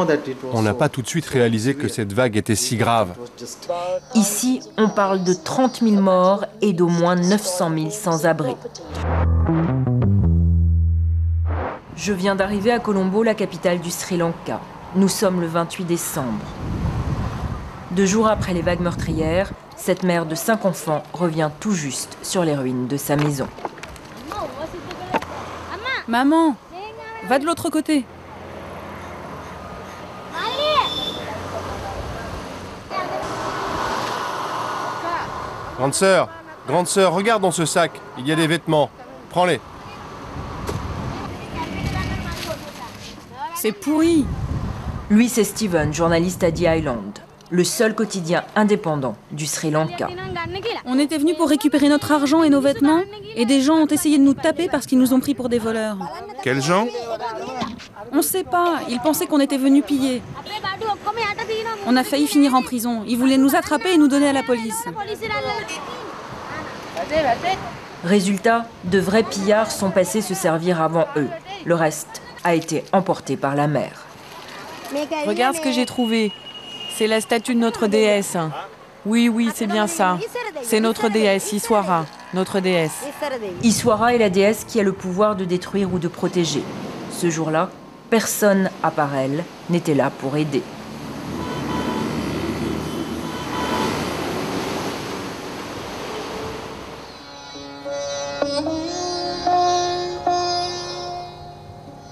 On n'a pas tout de suite réalisé que cette vague était si grave. Ici, on parle de 30 000 morts et d'au moins 900 000 sans-abri. Je viens d'arriver à Colombo, la capitale du Sri Lanka. Nous sommes le 28 décembre. 2 jours après les vagues meurtrières, cette mère de 5 enfants revient tout juste sur les ruines de sa maison. Maman, va de l'autre côté. Grande sœur, regarde dans ce sac, il y a des vêtements. Prends-les. C'est pourri. Lui, c'est Steven, journaliste à The Island, le seul quotidien indépendant du Sri Lanka. On était venus pour récupérer notre argent et nos vêtements, et des gens ont essayé de nous taper parce qu'ils nous ont pris pour des voleurs. Quels gens? On sait pas, ils pensaient qu'on était venus piller. On a failli finir en prison. Ils voulaient nous attraper et nous donner à la police. Résultat, de vrais pillards sont passés se servir avant eux. Le reste a été emporté par la mer. Regarde ce que j'ai trouvé. C'est la statue de notre déesse. Oui, c'est bien ça. C'est notre déesse, Iswara, notre déesse. Iswara est la déesse qui a le pouvoir de détruire ou de protéger. Ce jour-là, personne, à part elle, n'était là pour aider.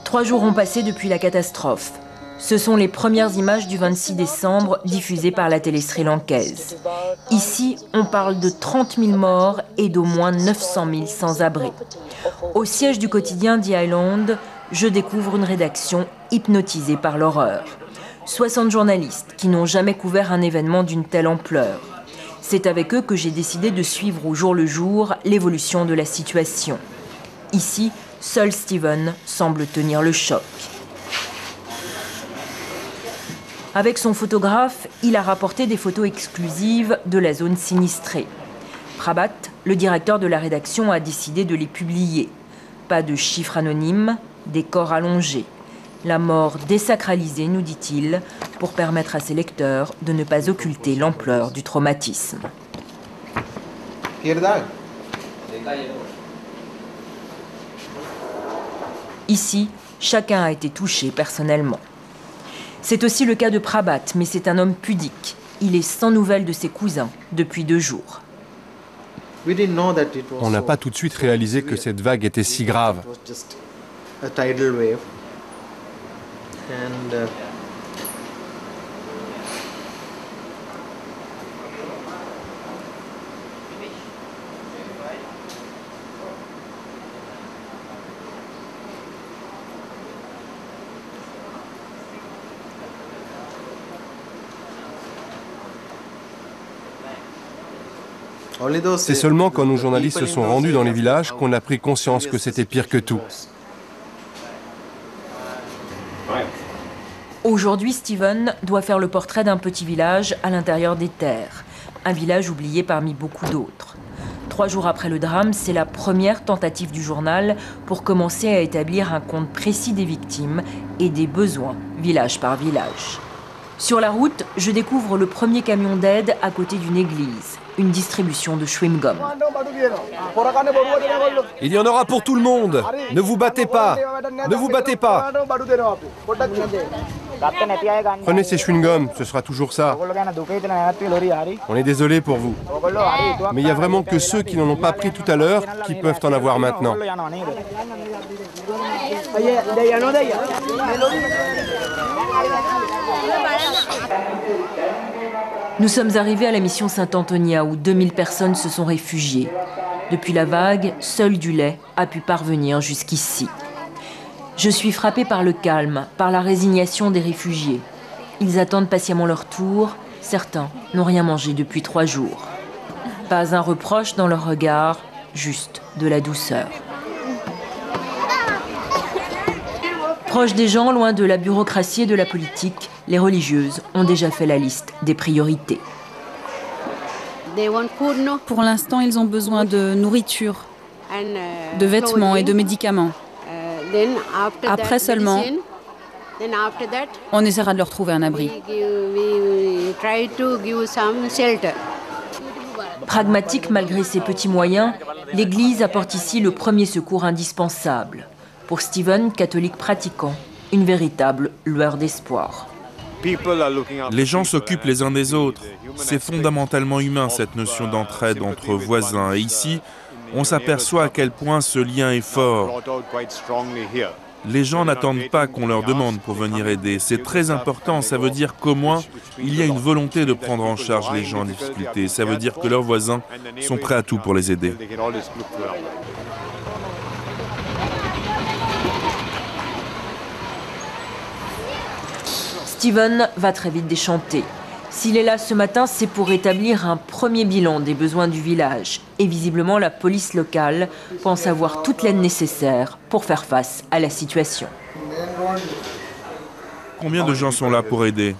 Trois jours ont passé depuis la catastrophe. Ce sont les premières images du 26 décembre diffusées par la télé sri-lankaise. Ici, on parle de 30 000 morts et d'au moins 900 000 sans-abri. Au siège du quotidien The Island, je découvre une rédaction hypnotisée par l'horreur. 60 journalistes qui n'ont jamais couvert un événement d'une telle ampleur. C'est avec eux que j'ai décidé de suivre au jour le jour l'évolution de la situation. Ici, seul Steven semble tenir le choc. Avec son photographe, il a rapporté des photos exclusives de la zone sinistrée. Prabhat, le directeur de la rédaction, a décidé de les publier. Pas de chiffres anonymes, des corps allongés. La mort désacralisée, nous dit-il, pour permettre à ses lecteurs de ne pas occulter l'ampleur du traumatisme. Ici, chacun a été touché personnellement. C'est aussi le cas de Prabhat, mais c'est un homme pudique. Il est sans nouvelles de ses cousins depuis 2 jours. On n'a pas tout de suite réalisé que cette vague était si grave. C'est seulement quand nos journalistes se sont rendus dans les villages qu'on a pris conscience que c'était pire que tout. Aujourd'hui, Steven doit faire le portrait d'un petit village à l'intérieur des terres. Un village oublié parmi beaucoup d'autres. 3 jours après le drame, c'est la première tentative du journal pour commencer à établir un compte précis des victimes et des besoins, village par village. Sur la route, je découvre le premier camion d'aide à côté d'une église. Une distribution de chewing-gum. Il y en aura pour tout le monde. Ne vous battez pas. Ne vous battez pas. Prenez ces chewing-gums, ce sera toujours ça. On est désolé pour vous. Mais il n'y a vraiment que ceux qui n'en ont pas pris tout à l'heure qui peuvent en avoir maintenant. Nous sommes arrivés à la mission Saint-Antonia où 2000 personnes se sont réfugiées. Depuis la vague, seul du lait a pu parvenir jusqu'ici. Je suis frappée par le calme, par la résignation des réfugiés. Ils attendent patiemment leur tour. Certains n'ont rien mangé depuis 3 jours. Pas un reproche dans leur regard, juste de la douceur. Proches des gens, loin de la bureaucratie et de la politique, les religieuses ont déjà fait la liste des priorités. Pour l'instant, ils ont besoin de nourriture, de vêtements et de médicaments. Après seulement, On essaiera de leur trouver un abri. Pragmatique malgré ses petits moyens, l'Église apporte ici le premier secours indispensable. Pour Steven, catholique pratiquant, une véritable lueur d'espoir. Les gens s'occupent les uns des autres. C'est fondamentalement humain, cette notion d'entraide entre voisins. Et ici, on s'aperçoit à quel point ce lien est fort. Les gens n'attendent pas qu'on leur demande pour venir aider. C'est très important. Ça veut dire qu'au moins, il y a une volonté de prendre en charge les gens en difficulté. Ça veut dire que leurs voisins sont prêts à tout pour les aider. Steven va très vite déchanter. S'il est là ce matin, c'est pour établir un premier bilan des besoins du village. Et visiblement, la police locale pense avoir toute l'aide nécessaire pour faire face à la situation. Combien de gens sont là pour aider?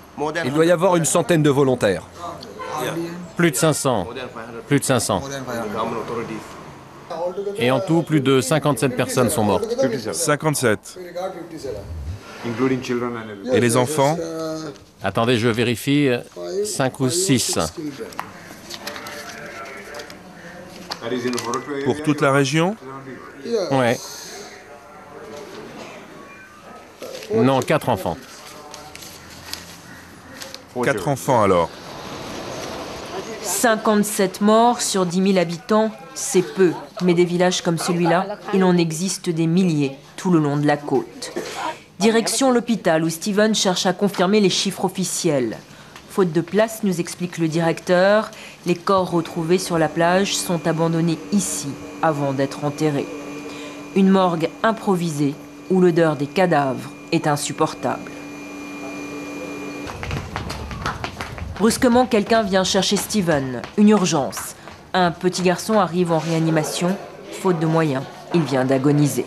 Il doit y avoir une centaine de volontaires. Plus de 500. Plus de 500. Et en tout, plus de 57 personnes sont mortes. 57. Et les enfants? Attendez, je vérifie. 5 ou 6. Pour toute la région? Ouais. Non, 4 enfants. 4 enfants alors. 57 morts sur 10 000 habitants, c'est peu. Mais des villages comme celui-là, il en existe des milliers tout le long de la côte. Direction l'hôpital où Steven cherche à confirmer les chiffres officiels. Faute de place, nous explique le directeur, les corps retrouvés sur la plage sont abandonnés ici avant d'être enterrés. Une morgue improvisée où l'odeur des cadavres est insupportable. Brusquement, quelqu'un vient chercher Steven. Une urgence. Un petit garçon arrive en réanimation. Faute de moyens, il vient d'agoniser.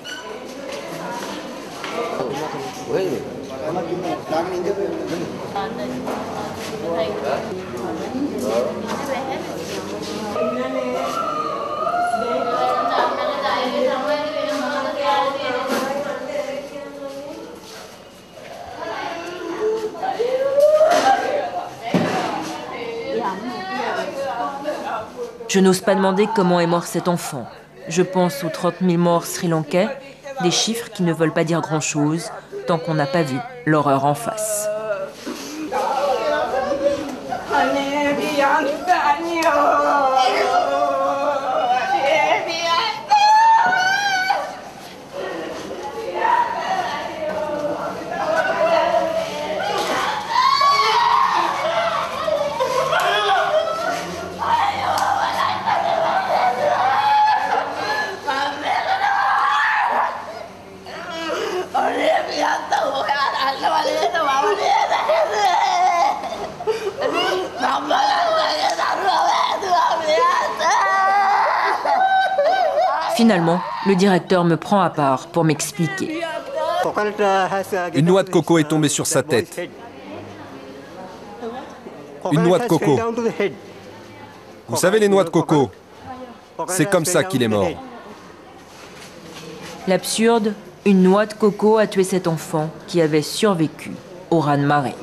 Je n'ose pas demander comment est mort cet enfant. Je pense aux 30 000 morts sri-lankais, des chiffres qui ne veulent pas dire grand-chose tant qu'on n'a pas vu l'horreur en face. Finalement, le directeur me prend à part pour m'expliquer. Une noix de coco est tombée sur sa tête. Une noix de coco. Vous savez les noix de coco? C'est comme ça qu'il est mort. L'absurde, une noix de coco a tué cet enfant qui avait survécu au raz-de-marée.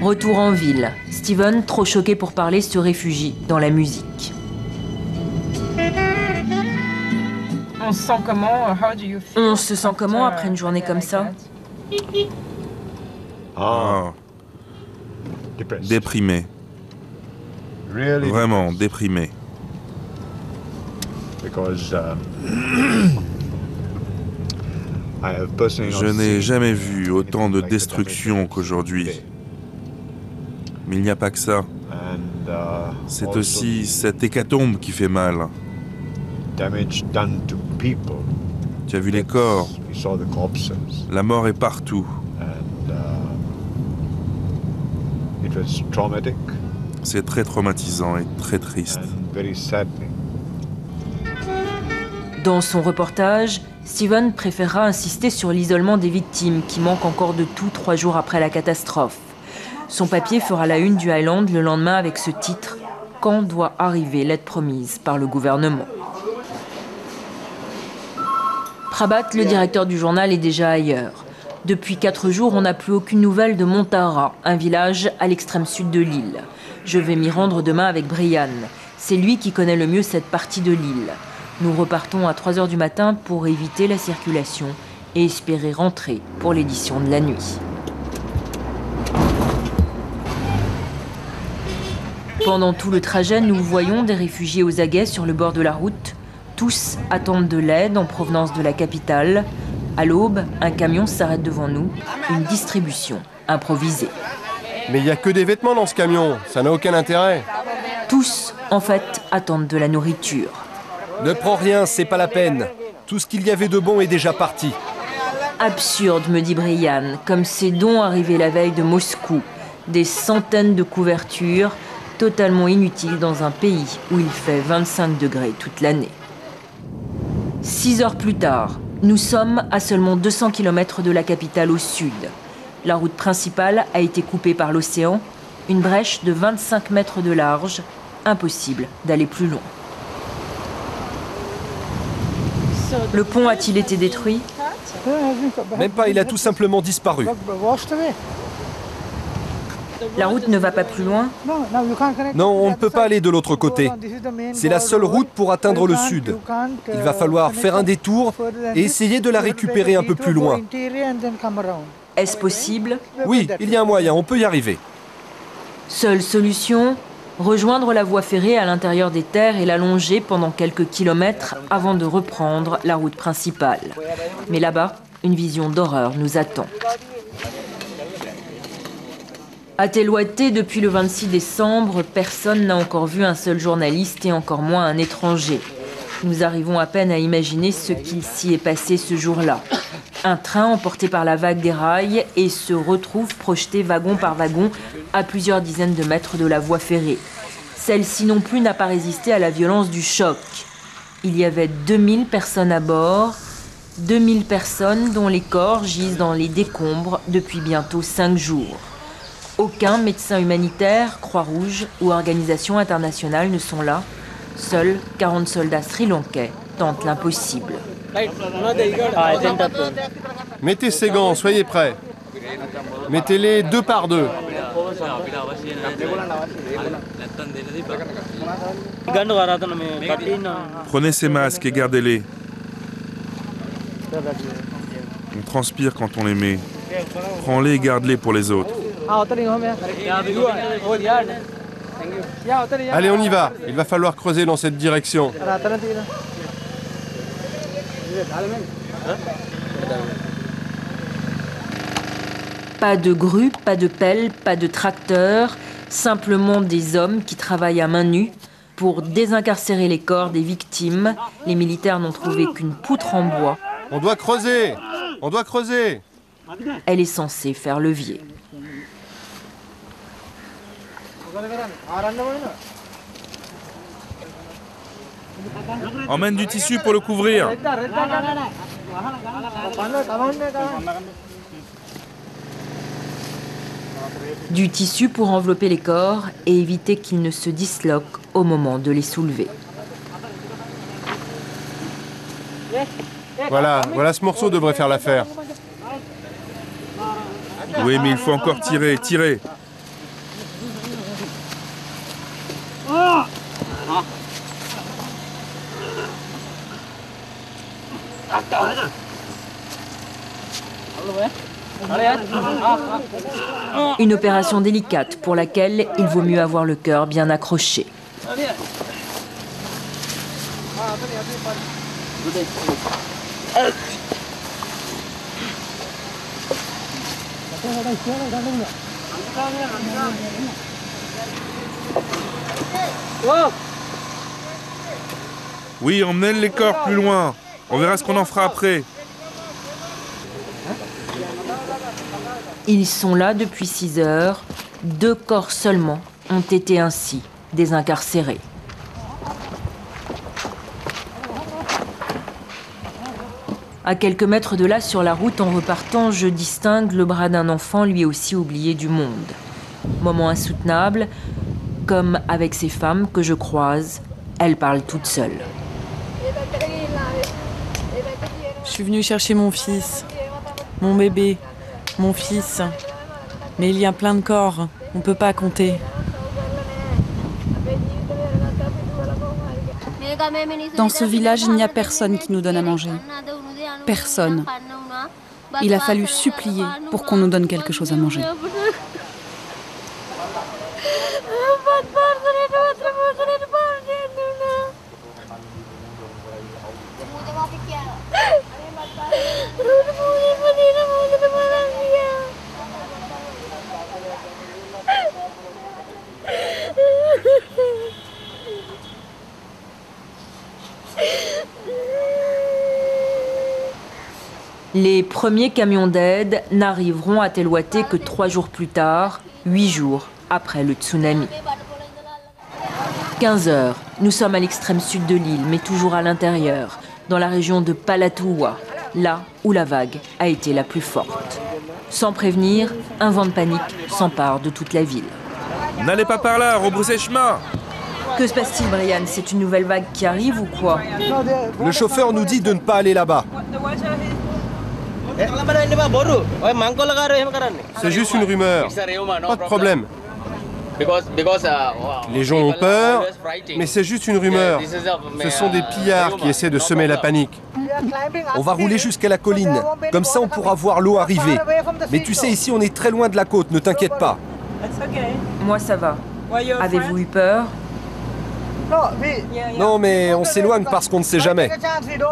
Retour en ville. Steven, trop choqué pour parler, se réfugie dans la musique. On se sent comment? On se sent comment après une journée comme ça? Déprimé. Vraiment déprimé. Je n'ai jamais vu autant de destruction qu'aujourd'hui. Mais il n'y a pas que ça. C'est aussi cette hécatombe qui fait mal. Tu as vu les corps. La mort est partout. C'est très traumatisant et très triste. Dans son reportage, Steven préférera insister sur l'isolement des victimes qui manquent encore de tout 3 jours après la catastrophe. Son papier fera la une du Highland le lendemain avec ce titre « quand doit arriver l'aide promise par le gouvernement. Prabat, le directeur du journal, est déjà ailleurs. Depuis 4 jours, on n'a plus aucune nouvelle de Montara, un village à l'extrême sud de l'île. Je vais m'y rendre demain avec Brian. C'est lui qui connaît le mieux cette partie de l'île. Nous repartons à 3 h du matin pour éviter la circulation et espérer rentrer pour l'édition de la nuit. Pendant tout le trajet, nous voyons des réfugiés aux aguets sur le bord de la route. Tous attendent de l'aide en provenance de la capitale. À l'aube, un camion s'arrête devant nous, une distribution improvisée. Mais il n'y a que des vêtements dans ce camion, ça n'a aucun intérêt. Tous, en fait, attendent de la nourriture. Ne prends rien, c'est pas la peine. Tout ce qu'il y avait de bon est déjà parti. Absurde, me dit Brian, comme ces dons arrivés la veille de Moscou. Des centaines de couvertures, totalement inutiles dans un pays où il fait 25 degrés toute l'année. 6 heures plus tard, nous sommes à seulement 200 km de la capitale au sud. La route principale a été coupée par l'océan, une brèche de 25 mètres de large, impossible d'aller plus loin. Le pont a-t-il été détruit? Même pas, il a tout simplement disparu. La route ne va pas plus loin? Non, on ne peut pas aller de l'autre côté. C'est la seule route pour atteindre le sud. Il va falloir faire un détour et essayer de la récupérer un peu plus loin. Est-ce possible? Oui, il y a un moyen, on peut y arriver. Seule solution, rejoindre la voie ferrée à l'intérieur des terres et la longer pendant quelques kilomètres avant de reprendre la route principale. Mais là-bas, une vision d'horreur nous attend. À Thelouaté, depuis le 26 décembre, personne n'a encore vu un seul journaliste et encore moins un étranger. Nous arrivons à peine à imaginer ce qu'il s'y est passé ce jour-là. Un train emporté par la vague des rails et se retrouve projeté wagon par wagon à plusieurs dizaines de mètres de la voie ferrée. Celle-ci non plus n'a pas résisté à la violence du choc. Il y avait 2000 personnes à bord, 2000 personnes dont les corps gisent dans les décombres depuis bientôt 5 jours. Aucun médecin humanitaire, Croix-Rouge ou organisation internationale ne sont là. Seuls 40 soldats sri-lankais tentent l'impossible. Mettez ces gants, soyez prêts. Mettez-les 2 par 2. Prenez ces masques et gardez-les. On transpire quand on les met. Prends-les et garde-les pour les autres. Allez, on y va. Il va falloir creuser dans cette direction. Pas de grue, pas de pelle, pas de tracteur, simplement des hommes qui travaillent à main nue pour désincarcérer les corps des victimes. Les militaires n'ont trouvé qu'une poutre en bois. On doit creuser. On doit creuser. Elle est censée faire levier. Emmène du tissu pour le couvrir. Du tissu pour envelopper les corps et éviter qu'ils ne se disloquent au moment de les soulever. Voilà ce morceau devrait faire l'affaire. Oui, mais il faut encore tirer, tirer. Une opération délicate pour laquelle il vaut mieux avoir le cœur bien accroché. Oui, emmenez les corps plus loin. On verra ce qu'on en fera après. Ils sont là depuis 6 heures. 2 corps seulement ont été ainsi désincarcérés. À quelques mètres de là, sur la route, en repartant, je distingue le bras d'un enfant lui aussi oublié du monde. Moment insoutenable. Comme avec ces femmes que je croise, elle parle toute seule. Je suis venue chercher mon fils, mon bébé, mon fils. Mais il y a plein de corps, on ne peut pas compter. Dans ce village, il n'y a personne qui nous donne à manger. Personne. Il a fallu supplier pour qu'on nous donne quelque chose à manger. Les premiers camions d'aide n'arriveront à Thelwatté que 3 jours plus tard, 8 jours après le tsunami. 15 heures, nous sommes à l'extrême sud de l'île, mais toujours à l'intérieur, dans la région de Palautua, là où la vague a été la plus forte. Sans prévenir, un vent de panique s'empare de toute la ville. N'allez pas par là, rebroussez chemin! Que se passe-t-il, Brian? C'est une nouvelle vague qui arrive ou quoi? Le chauffeur nous dit de ne pas aller là-bas. C'est juste une rumeur. Pas de problème. Les gens ont peur, mais c'est juste une rumeur. Ce sont des pillards qui essaient de semer la panique. On va rouler jusqu'à la colline. Comme ça, on pourra voir l'eau arriver. Mais tu sais, ici, on est très loin de la côte, ne t'inquiète pas. Moi, ça va. Avez-vous eu peur? Non, mais on s'éloigne parce qu'on ne sait jamais.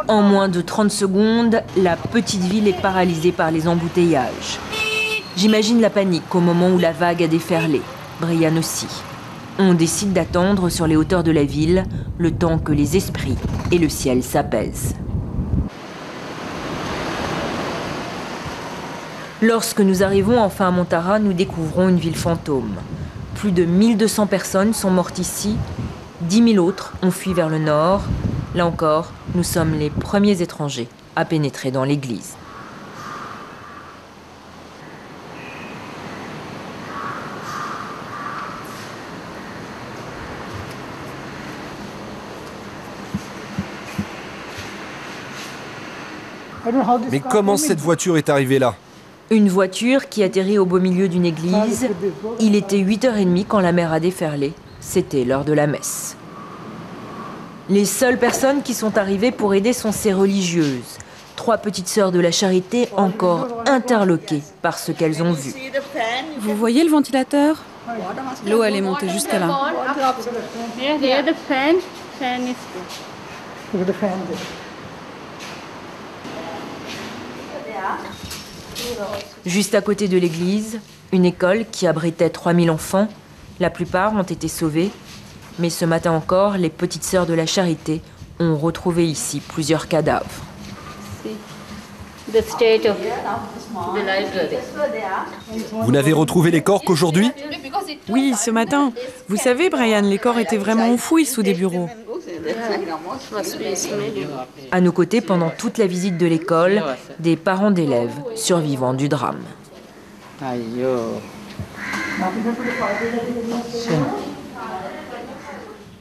En moins de 30 secondes, la petite ville est paralysée par les embouteillages. J'imagine la panique au moment où la vague a déferlé. Brian aussi. On décide d'attendre sur les hauteurs de la ville, le temps que les esprits et le ciel s'apaisent. Lorsque nous arrivons enfin à Montara, nous découvrons une ville fantôme. Plus de 1200 personnes sont mortes ici. 10 000 autres ont fui vers le nord. Là encore, nous sommes les premiers étrangers à pénétrer dans l'église. Mais comment cette voiture est arrivée là? Une voiture qui atterrit au beau milieu d'une église. Il était 8h30 quand la mer a déferlé. C'était l'heure de la messe. Les seules personnes qui sont arrivées pour aider sont ces religieuses. 3 petites sœurs de la charité encore interloquées par ce qu'elles ont vu. Vous voyez le ventilateur? L'eau, elle est montée jusqu'à là. Juste à côté de l'église, une école qui abritait 3000 enfants. La plupart ont été sauvés. Mais ce matin encore, les petites sœurs de la charité ont retrouvé ici plusieurs cadavres. Vous n'avez retrouvé les corps qu'aujourd'hui? Oui, ce matin. Vous savez, Brian, les corps étaient vraiment enfouis sous des bureaux. À nos côtés, pendant toute la visite de l'école, des parents d'élèves survivants du drame.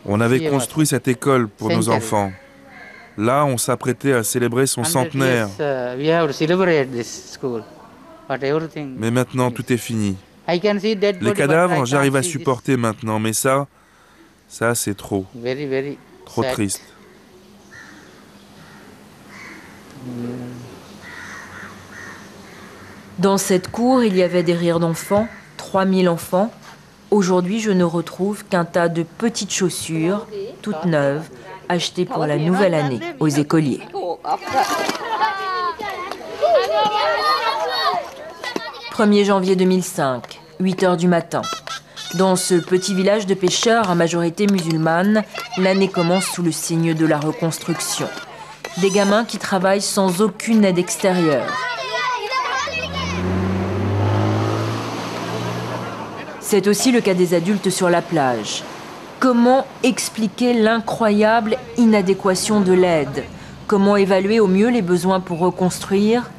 On avait construit cette école pour nos enfants. Là, on s'apprêtait à célébrer son centenaire. Mais maintenant, tout est fini. Les cadavres, j'arrive à supporter maintenant, mais ça c'est trop. Trop triste. Dans cette cour, il y avait des rires d'enfants, 3000 enfants. Aujourd'hui, je ne retrouve qu'un tas de petites chaussures, toutes neuves, achetées pour la nouvelle année aux écoliers. « 1er janvier 2005, 8h du matin. Dans ce petit village de pêcheurs à majorité musulmane, l'année commence sous le signe de la reconstruction. Des gamins qui travaillent sans aucune aide extérieure. C'est aussi le cas des adultes sur la plage. Comment expliquer l'incroyable inadéquation de l'aide? Comment évaluer au mieux les besoins pour reconstruire?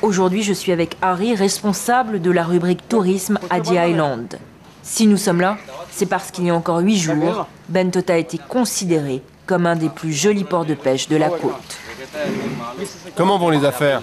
Aujourd'hui, je suis avec Harry, responsable de la rubrique tourisme à The Island. Si nous sommes là, C'est parce qu'il y a encore 8 jours, Bentota a été considéré comme un des plus jolis ports de pêche de la côte. Comment vont les affaires?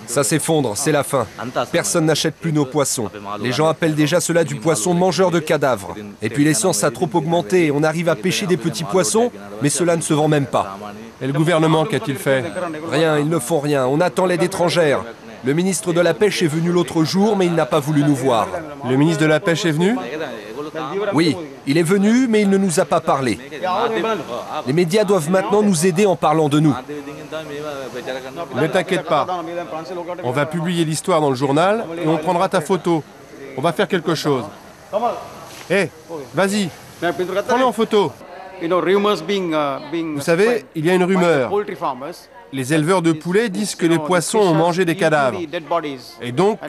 Ça s'effondre, c'est la fin. Personne n'achète plus nos poissons. Les gens appellent déjà cela du poisson mangeur de cadavres. Et puis l'essence a trop augmenté, on arrive à pêcher des petits poissons, mais cela ne se vend même pas. Et le gouvernement, qu'a-t-il fait? Rien, ils ne font rien, on attend l'aide étrangère. Le ministre de la Pêche est venu l'autre jour, mais il n'a pas voulu nous voir. Le ministre de la Pêche est venu? Oui, il est venu, mais il ne nous a pas parlé. Les médias doivent maintenant nous aider en parlant de nous. Ne t'inquiète pas. On va publier l'histoire dans le journal et on prendra ta photo. On va faire quelque chose. Hé, vas-y, prends-le en photo. Vous savez, il y a une rumeur. Les éleveurs de poulets disent que les poissons ont mangé des cadavres. Et donc,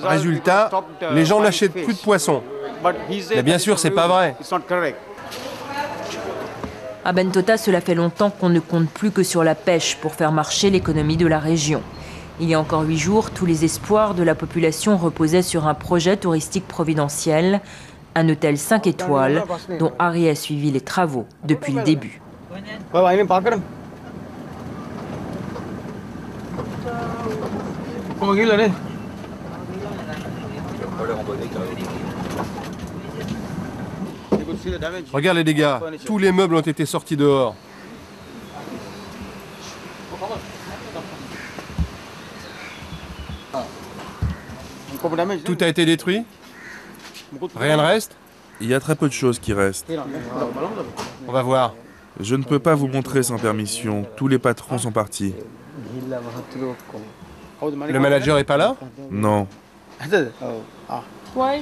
résultat, les gens n'achètent plus de poissons. Mais bien sûr, c'est pas vrai. À Bentota, cela fait longtemps qu'on ne compte plus que sur la pêche pour faire marcher l'économie de la région. Il y a encore 8 jours, tous les espoirs de la population reposaient sur un projet touristique providentiel, un hôtel 5 étoiles dont Harry a suivi les travaux depuis le début. Regarde les dégâts, tous les meubles ont été sortis dehors. Tout a été détruit? Rien ne reste? Il y a très peu de choses qui restent. On va voir. Je ne peux pas vous montrer sans permission. Tous les patrons sont partis. Le manager est pas là? Non.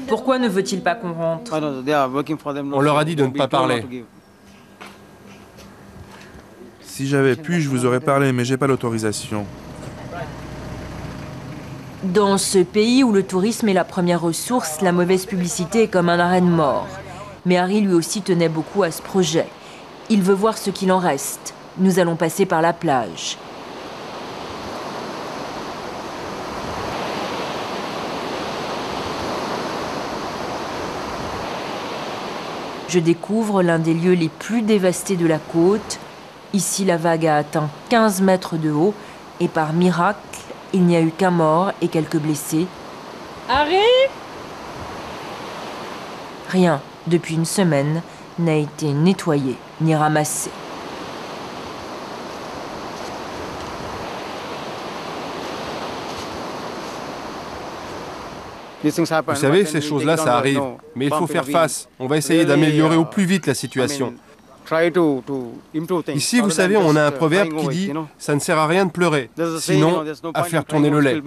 Pourquoi ne veut-il pas qu'on rentre? On leur a dit de ne pas parler. Si j'avais pu, je vous aurais parlé, mais j'ai pas l'autorisation. Dans ce pays où le tourisme est la première ressource, la mauvaise publicité est comme un arrêt de mort. Mais Harry lui aussi tenait beaucoup à ce projet. Il veut voir ce qu'il en reste. Nous allons passer par la plage. Je découvre l'un des lieux les plus dévastés de la côte. Ici, la vague a atteint 15 mètres de haut et par miracle, il n'y a eu qu'un mort et quelques blessés. Harry ? Rien, depuis une semaine, n'a été nettoyé ni ramassé. Vous savez, ces choses-là, ça arrive. Mais il faut faire face. On va essayer d'améliorer au plus vite la situation. Ici, vous savez, on a un proverbe qui dit « ça ne sert à rien de pleurer, sinon à faire tourner le lait ».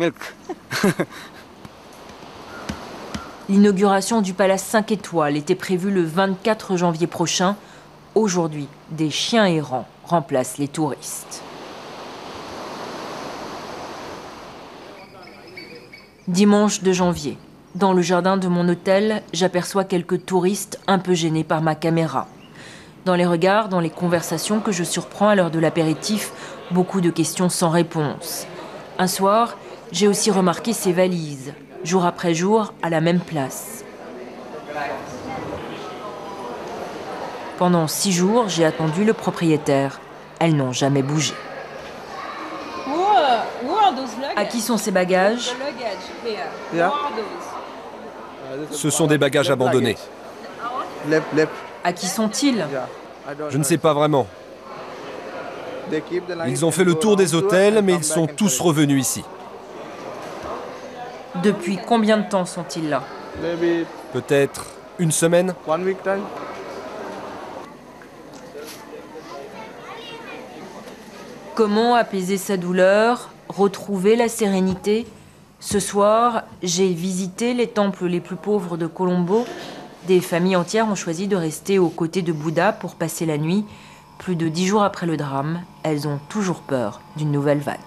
L'inauguration du Palace 5 étoiles était prévue le 24 janvier prochain. Aujourd'hui, des chiens errants remplacent les touristes. Dimanche 2 janvier. Dans le jardin de mon hôtel, j'aperçois quelques touristes un peu gênés par ma caméra. Dans les regards, dans les conversations que je surprends à l'heure de l'apéritif, beaucoup de questions sans réponse. Un soir, j'ai aussi remarqué ces valises, jour après jour, à la même place. Pendant 6 jours, j'ai attendu le propriétaire. Elles n'ont jamais bougé. À qui sont ces bagages? Ce sont des bagages abandonnés. À qui sont-ils? Je ne sais pas vraiment. Ils ont fait le tour des hôtels, mais ils sont tous revenus ici. Depuis combien de temps sont-ils là? Peut-être une semaine? Comment apaiser sa douleur, retrouver la sérénité? Ce soir, j'ai visité les temples les plus pauvres de Colombo. Des familles entières ont choisi de rester aux côtés de Bouddha pour passer la nuit. Plus de 10 jours après le drame, elles ont toujours peur d'une nouvelle vague.